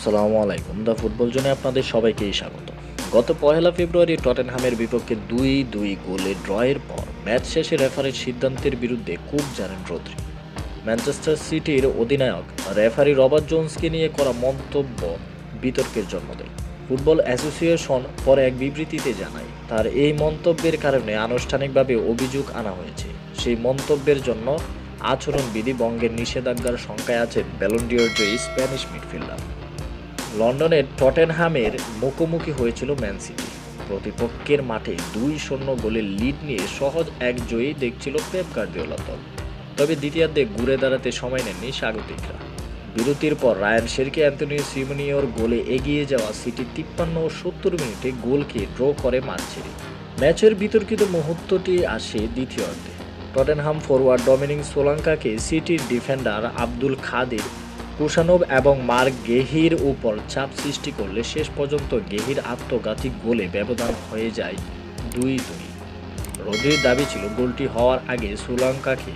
আসসালামু আলাইকুম। The football জোনে আপনাদের সবাইকেই স্বাগত। গত পহেলা ফেব্রুয়ারি টটেনহামের বিপক্ষে ২-২ গোলে ড্রয়ের পর ম্যাচ শেষে রেফারির সিদ্ধান্তের বিরুদ্ধে খুব জানেন রদ্রি। ম্যানচেস্টার সিটির অধিনায়ক রেফারি রবার্ট জোন্সকে নিয়ে করা মন্তব্য বিতর্কের জন্ম দেয়। ফুটবল অ্যাসোসিয়েশন পরে এক বিবৃতিতে জানায়, তার এই মন্তব্যের কারণে আনুষ্ঠানিকভাবে অভিযোগ আনা হয়েছে। সেই মন্তব্যের জন্য আচরণবিধি ভঙ্গের নিষেধাজ্ঞার শঙ্কায় আছে ব্যালন ডি'র জয়ী স্প্যানিশ মিডফিল্ডার। লন্ডনের টটেনহামের মুখোমুখি হয়েছিল ম্যান সিটি। প্রতিপক্ষের মাঠে ২-০ গোলের লিড নিয়ে সহজ এক জয়ী দেখছিল পেপ গার্দিওলার দল। তবে দ্বিতীয়ার্ধে ঘুরে দাঁড়াতে সময় নেননি স্বাগতিকরা। বিরতির পর রায়ান শেরকি অ্যান্টনি সিমোনিওর গোলে এগিয়ে যাওয়া সিটি ৫৩ ও ৭০ মিনিটে গোল খেয়ে ড্র করে মাঠ ছেড়ে। ম্যাচের বিতর্কিত মুহূর্তটি আসে দ্বিতীয়ার্ধে। টটেনহাম ফরোয়ার্ড ডমিনিক সোলাঙ্কাকে সিটির ডিফেন্ডার আব্দুল খাদির কুশানোভ এবং মার্ক গেহির উপর চাপ সৃষ্টি করলে শেষ পর্যন্ত গেহির আত্মঘাতী গোলে ব্যবধান হয়ে যায় ২-২। রদ্রির দাবি ছিল গোলটি হওয়ার আগে শ্রীলঙ্কাকে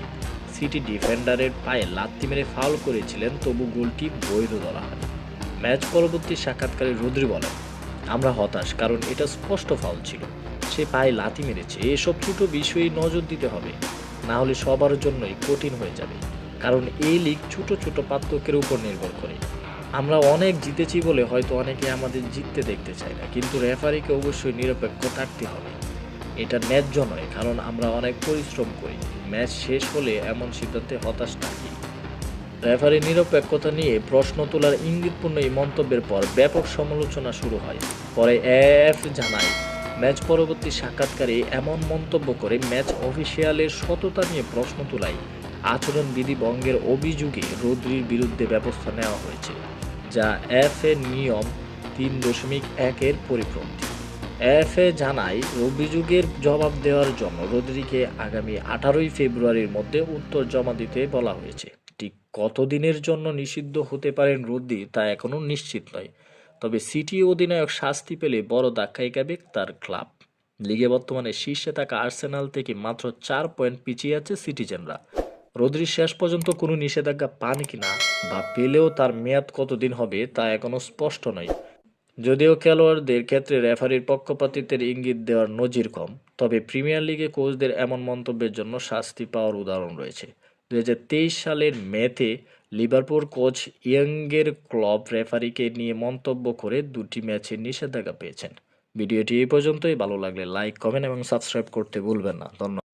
সিটি ডিফেন্ডারের পায়ে লাথি মেরে ফাউল করেছিলেন, তবু গোলটি বৈধ ধরা হয়। ম্যাচ পরবর্তী সাক্ষাৎকারে রদ্রি বলেন, আমরা হতাশ, কারণ এটা স্পষ্ট ফাউল ছিল। সে পায়ে লাথি মেরেছে। এসব ছোট বিষয়ে নজর দিতে হবে, না হলে সবার জন্যই কঠিন হয়ে যাবে। কারণ এই লিগ ছোট ছোট পার্থক্যের উপর নির্ভর করে। আমরা অনেক জিতেছি বলে হয়তো অনেকে আমাদের জিততে দেখতে চায় না, কিন্তু রেফারিকে অবশ্যই নিরপেক্ষ থাকতে হবে। এটা ন্যায্য নয়, কারণ আমরা অনেক পরিশ্রম করি। ম্যাচ শেষ হলে এমন সিদ্ধান্তে হতাশ থাকি। রেফারির নিরপেক্ষতা নিয়ে প্রশ্ন তোলার ইঙ্গিতপূর্ণ এই মন্তব্যের পর ব্যাপক সমালোচনা শুরু হয়। পরে এএফ জানায়, ম্যাচ পরবর্তী সাক্ষাৎকারে এমন মন্তব্য করে ম্যাচ অফিসিয়ালের সততা নিয়ে প্রশ্ন তোলায় আচরণবিধি ভঙ্গের অভিযোগে রদ্রির বিরুদ্ধে ব্যবস্থা নেওয়া হয়েছে, যা এফএ নিয়ম ৩.১-এর পরিপন্থী। এএফএ জানায়, অভিযোগের জবাব দেওয়ার জন্য রদ্রিকে আগামী ১৮ ফেব্রুয়ারির মধ্যে উত্তর জমা দিতে বলা হয়েছে। ঠিক কতদিনের জন্য নিষিদ্ধ হতে পারেন রদ্রি তা এখনও নিশ্চিত নয়। তবে সিটি অধিনায়ক শাস্তি পেলে বড় ধাক্কাই খাবে তার ক্লাব। লিগে বর্তমানে শীর্ষে থাকা আর্সেনাল থেকে মাত্র ৪ পয়েন্ট পিছিয়ে আছে সিটিজেনরা। রদ্রি শেষ পর্যন্ত কোনো নিষেধাজ্ঞা পান কিনা বা পেলেও তার মেয়াদ কতদিন হবে তা এখনও স্পষ্ট নয়। যদিও খেলোয়াড়দের ক্ষেত্রে রেফারির পক্ষপাতিত্বের ইঙ্গিত দেওয়ার নজির কম, তবে প্রিমিয়ার লিগে কোচদের এমন মন্তব্যের জন্য শাস্তি পাওয়ার উদাহরণ রয়েছে। ২০২৩ সালের মেতে লিভারপুল কোচ ইয়ঙ্গের ক্লপ রেফারিকে নিয়ে মন্তব্য করে ২টি ম্যাচে নিষেধাজ্ঞা পেয়েছেন। ভিডিওটি এই পর্যন্তই। ভালো লাগলে লাইক, কমেন্ট এবং সাবস্ক্রাইব করতে ভুলবেন না। ধন্যবাদ।